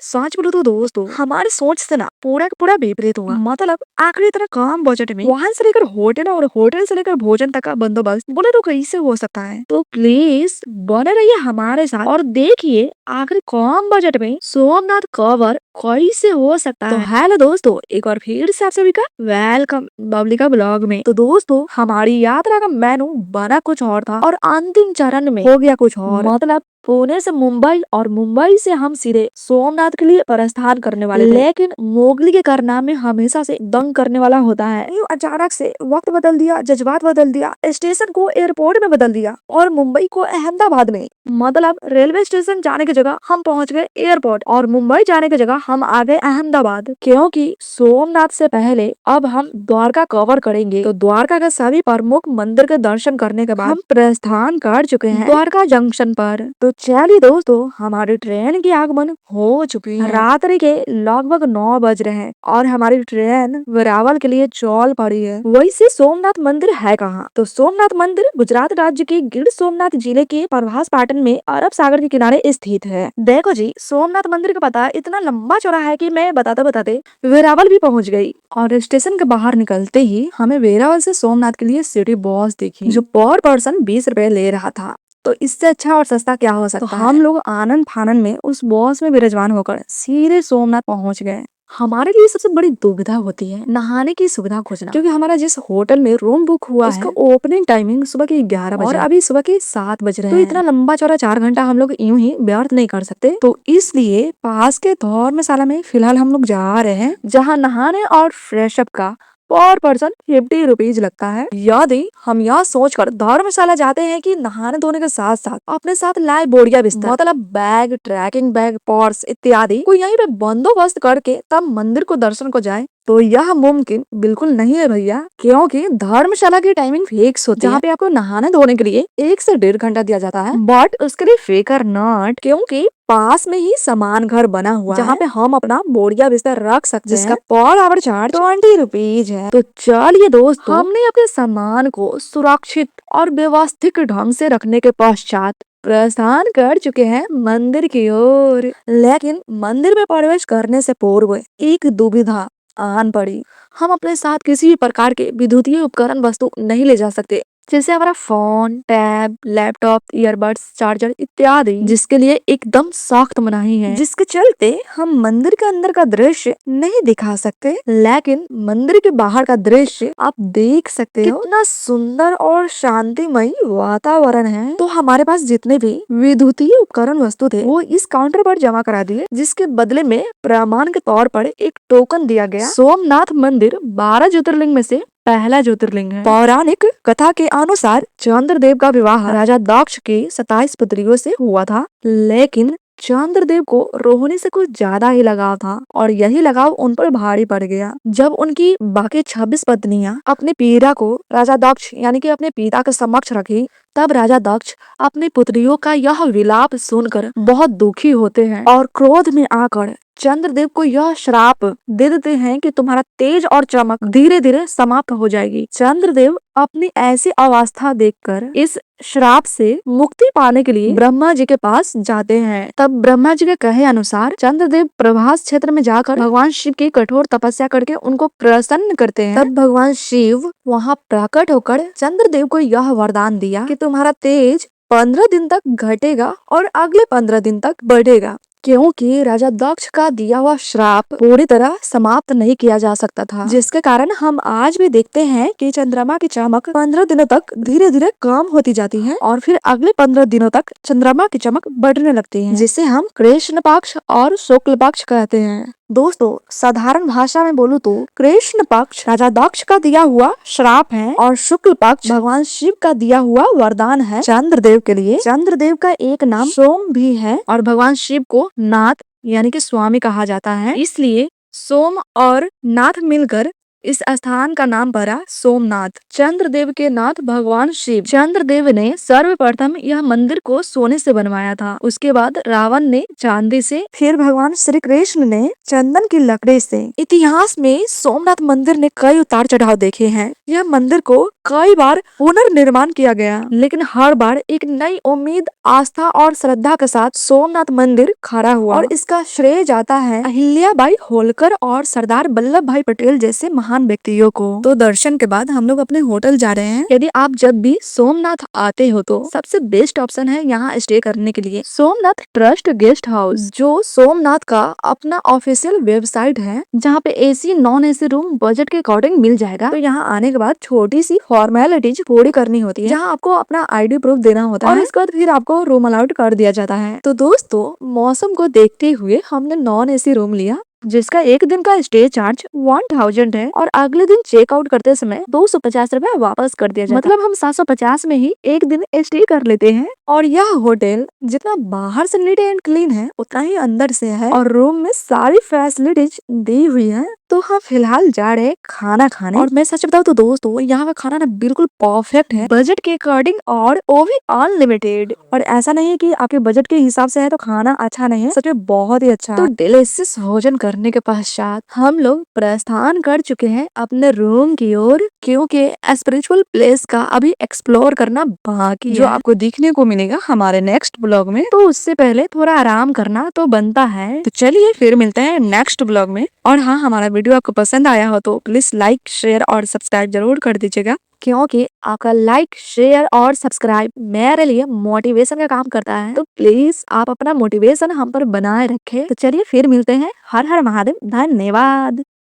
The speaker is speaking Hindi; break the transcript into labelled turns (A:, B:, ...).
A: सच बोलो तो दोस्तों हमारे सोच से ना पूरा का पूरा विपरीत हुआ। मतलब आखिरी इतना कम बजट में वहां से लेकर होटल और होटल से लेकर भोजन तक का बंदोबस्त बोले तो कैसे हो सकता है। तो प्लीज बने रहिए हमारे साथ और देखिए आखिर कम बजट में सोमनाथ कवर कैसे हो सकता है। तो हेलो दोस्तों, एक बार फिर से आप सभी का वेलकम बबलिका ब्लॉग में। तो दोस्तों हमारी यात्रा का मेनू बना कुछ और था और अंतिम चरण में हो गया कुछ और। मतलब पुणे से मुंबई और मुंबई से हम सीधे सोमनाथ के लिए प्रस्थान करने वाले थे। लेकिन मोगली के कारनामे हमेशा से दंग करने वाला होता है। यूं अचानक से वक्त बदल दिया, जज्बात बदल दिया, स्टेशन को एयरपोर्ट में बदल दिया और मुंबई को अहमदाबाद में। मतलब रेलवे स्टेशन जाने की जगह हम पहुंच गए एयरपोर्ट और मुंबई जाने की जगह हम आ गए अहमदाबाद। क्योंकि सोमनाथ से पहले अब हम द्वारका कवर करेंगे। तो द्वारका के सभी प्रमुख मंदिर के दर्शन करने के बाद हम प्रस्थान कर चुके हैं द्वारका जंक्शन पर। तो चलिए दोस्तों हमारी ट्रेन की आगमन हो चुकी है। रात्रि के लगभग 9 बज रहे हैं और हमारी ट्रेन वेरावल के लिए चल पड़ी है। वैसे सोमनाथ मंदिर है कहाँ? तो सोमनाथ मंदिर गुजरात राज्य के गिर सोमनाथ जिले के प्रभास पाटन में अरब सागर के किनारे स्थित है। देखो जी, सोमनाथ मंदिर का पता इतना लंबा चौड़ा है कि मैं बताते बताते वेरावल भी पहुंच गई। और स्टेशन के बाहर निकलते ही हमें वेरावल से सोमनाथ के लिए सिटी बस दिखी जो पर पर्सन 20 रुपए ले रहा था। तो इससे अच्छा और सस्ता क्या हो सकता है। हम लोग आनंद फानन में उस बस में विराजमान होकर सीधे सोमनाथ पहुंच गए। हमारे लिए सबसे बड़ी दुविधा होती है नहाने की सुविधा खोजना, क्योंकि हमारा जिस होटल में रूम बुक हुआ उसका ओपनिंग टाइमिंग सुबह के 11 बजे और अभी सुबह के 7 बज रहे हैं। तो इतना लंबा चौड़ा 4 घंटा हम लोग यूं ही व्यर्थ नहीं कर सकते। तो इसलिए पास के धर्मशाला में फिलहाल हम लोग जा रहे हैं, जहाँ नहाने और फ्रेशअप का पर पर्सन 50 रुपीज लगता है। यदि हम यह सोचकर धर्मशाला जाते हैं कि नहाने धोने के साथ साथ अपने साथ लाए बोरिया बिस्तर मतलब बैग, ट्रैकिंग बैग, पर्स इत्यादि को यहीं पे बंदोबस्त करके तब मंदिर को दर्शन को जाए, तो यह मुमकिन बिल्कुल नहीं है भैया। क्योंकि धर्मशाला की टाइमिंग फिक्स होती है, जहाँ पे आपको नहाने धोने के लिए 1 से 1.5 घंटा दिया जाता है। बट उसके लिए फिकर नॉट, क्योंकि पास में ही सामान घर बना हुआ जहाँ पे हम अपना बोरिया बिस्तर रख सकते हैं, जिसका पर आवर चार्ज 20 रुपीज है। तो चलिए दोस्तों, हमने अपने सामान को सुरक्षित और व्यवस्थित ढंग से रखने के पश्चात प्रस्थान कर चुके हैं मंदिर की ओर। लेकिन मंदिर में प्रवेश करने से पूर्व एक दुविधा आन पड़ी। हम अपने साथ किसी भी प्रकार के विद्युतीय उपकरण वस्तु नहीं ले जा सकते, जैसे हमारा phone, tab, laptop, earbuds, charger इत्यादि, जिसके लिए एकदम सख्त मनाही है। जिसके चलते हम मंदिर के अंदर का दृश्य नहीं दिखा सकते, लेकिन मंदिर के बाहर का दृश्य आप देख सकते हो। कितना सुंदर और शांतिमय वातावरण है। तो हमारे पास जितने भी विद्युतीय उपकरण वस्तु थे वो इस काउंटर पर जमा करा दिए, जिसके बदले में प्रमाण के तौर पर एक टोकन दिया गया। सोमनाथ मंदिर 12 ज्योतिर्लिंग में से पहला ज्योतिर्लिंग है। पौराणिक कथा के अनुसार चंद्रदेव का विवाह राजा दक्ष के 27 पुत्रियों से हुआ था, लेकिन चंद्रदेव को रोहिणी से कुछ ज्यादा ही लगाव था और यही लगाव उन पर भारी पड़ गया। जब उनकी बाकी 26 पत्नियां अपने पीड़ा को राजा दक्ष यानी कि अपने पिता के समक्ष रखी, तब राजा दक्ष अपनी पुत्रियों का यह विलाप सुनकर बहुत दुखी होते हैं और क्रोध में आकर चंद्रदेव को यह श्राप दे देते हैं कि तुम्हारा तेज और चमक धीरे धीरे समाप्त हो जाएगी। चंद्रदेव अपनी ऐसी अवस्था देखकर इस श्राप से मुक्ति पाने के लिए ब्रह्मा जी के पास जाते हैं। तब ब्रह्मा जी के कहे अनुसार चंद्रदेव प्रभास क्षेत्र में जाकर भगवान शिव की कठोर तपस्या करके उनको प्रसन्न करते हैं। तब भगवान शिव वहाँ प्रकट होकर चंद्रदेव को यह वरदान दिया कि तुम्हारा तेज 15 दिन तक घटेगा और अगले 15 दिन तक बढ़ेगा, क्योंकि राजा दक्ष का दिया हुआ श्राप पूरी तरह समाप्त नहीं किया जा सकता था। जिसके कारण हम आज भी देखते हैं कि चंद्रमा की चमक 15 दिनों तक धीरे धीरे कम होती जाती है और फिर अगले 15 दिनों तक चंद्रमा की चमक बढ़ने लगती है, जिसे हम कृष्ण पक्ष और शुक्ल पक्ष कहते हैं। दोस्तों साधारण भाषा में बोलूं तो कृष्ण पक्ष राजा दक्ष का दिया हुआ श्राप है और शुक्ल पक्ष भगवान शिव का दिया हुआ वरदान है चंद्रदेव के लिए। चंद्रदेव का एक नाम सोम भी है और भगवान शिव को नाथ यानी कि स्वामी कहा जाता है, इसलिए सोम और नाथ मिलकर इस स्थान का नाम पड़ा सोमनाथ। चंद्रदेव के नाथ भगवान शिव। चंद्रदेव ने सर्वप्रथम यह मंदिर को सोने से बनवाया था। उसके बाद रावण ने चांदी से, फिर भगवान श्री कृष्ण ने चंदन की लकड़ी से। इतिहास में सोमनाथ मंदिर ने कई उतार चढ़ाव देखे हैं। यह मंदिर को कई बार पुनर्निर्माण किया गया, लेकिन हर बार एक नई उम्मीद, आस्था और श्रद्धा के साथ सोमनाथ मंदिर खड़ा हुआ। और इसका श्रेय जाता है अहिल्याबाई होलकर और सरदार वल्लभ भाई पटेल जैसे महान व्यक्तियों को। तो दर्शन के बाद हम लोग अपने होटल जा रहे हैं। यदि आप जब भी सोमनाथ आते हो तो सबसे बेस्ट ऑप्शन है यहाँ स्टे करने के लिए सोमनाथ ट्रस्ट गेस्ट हाउस, जो सोमनाथ का अपना ऑफिशियल वेबसाइट है, जहाँ पे AC non AC room budget के अकॉर्डिंग मिल जाएगा। तो यहाँ आने के बाद छोटी सी फॉर्मेलिटीज पूरी करनी होती है, जहाँ आपको अपना आईडी प्रूफ देना होता है और इसके बाद फिर आपको रूम अलाउड कर दिया जाता है। तो दोस्तों, मौसम को देखते हुए हमने नॉन एसी रूम लिया, जिसका एक दिन का स्टे चार्ज 1000 है और अगले दिन चेकआउट करते समय 250 रुपए वापस कर दिया जाता है। मतलब हम 750 में ही एक दिन स्टे कर लेते हैं। और यह होटल जितना बाहर से नीट एंड क्लीन है, उतना ही अंदर से है और रूम में सारी फैसिलिटीज दी हुई है। तो हम फिलहाल जा रहे हैं खाना खाने। और मैं सच बताऊं तो दोस्तों, यहाँ का खाना ना बिल्कुल परफेक्ट है, बजट के अकॉर्डिंग और वो भी अनलिमिटेड। और ऐसा नहीं है कि आपके बजट के हिसाब से है तो खाना अच्छा नहीं है, सच में बहुत ही अच्छा। तो डिलीशियस भोजन करने के पश्चात हम लोग प्रस्थान कर चुके हैं अपने रूम की ओर, क्योंकि स्पिरिचुअल प्लेस का अभी एक्सप्लोर करना बाकी है, जो आपको देखने को मिलेगा हमारे नेक्स्ट ब्लॉग में। तो उससे पहले थोड़ा आराम करना तो बनता है। तो चलिए फिर मिलते हैं नेक्स्ट ब्लॉग में। और हाँ, हमारा वीडियो आपको पसंद आया हो तो प्लीज लाइक, शेयर और सब्सक्राइब जरूर कर दीजिएगा, क्योंकि आपका लाइक, शेयर और सब्सक्राइब मेरे लिए मोटिवेशन का काम करता है। तो प्लीज आप अपना मोटिवेशन हम पर बनाए रखें। तो चलिए फिर मिलते हैं। हर हर महादेव। धन्यवाद।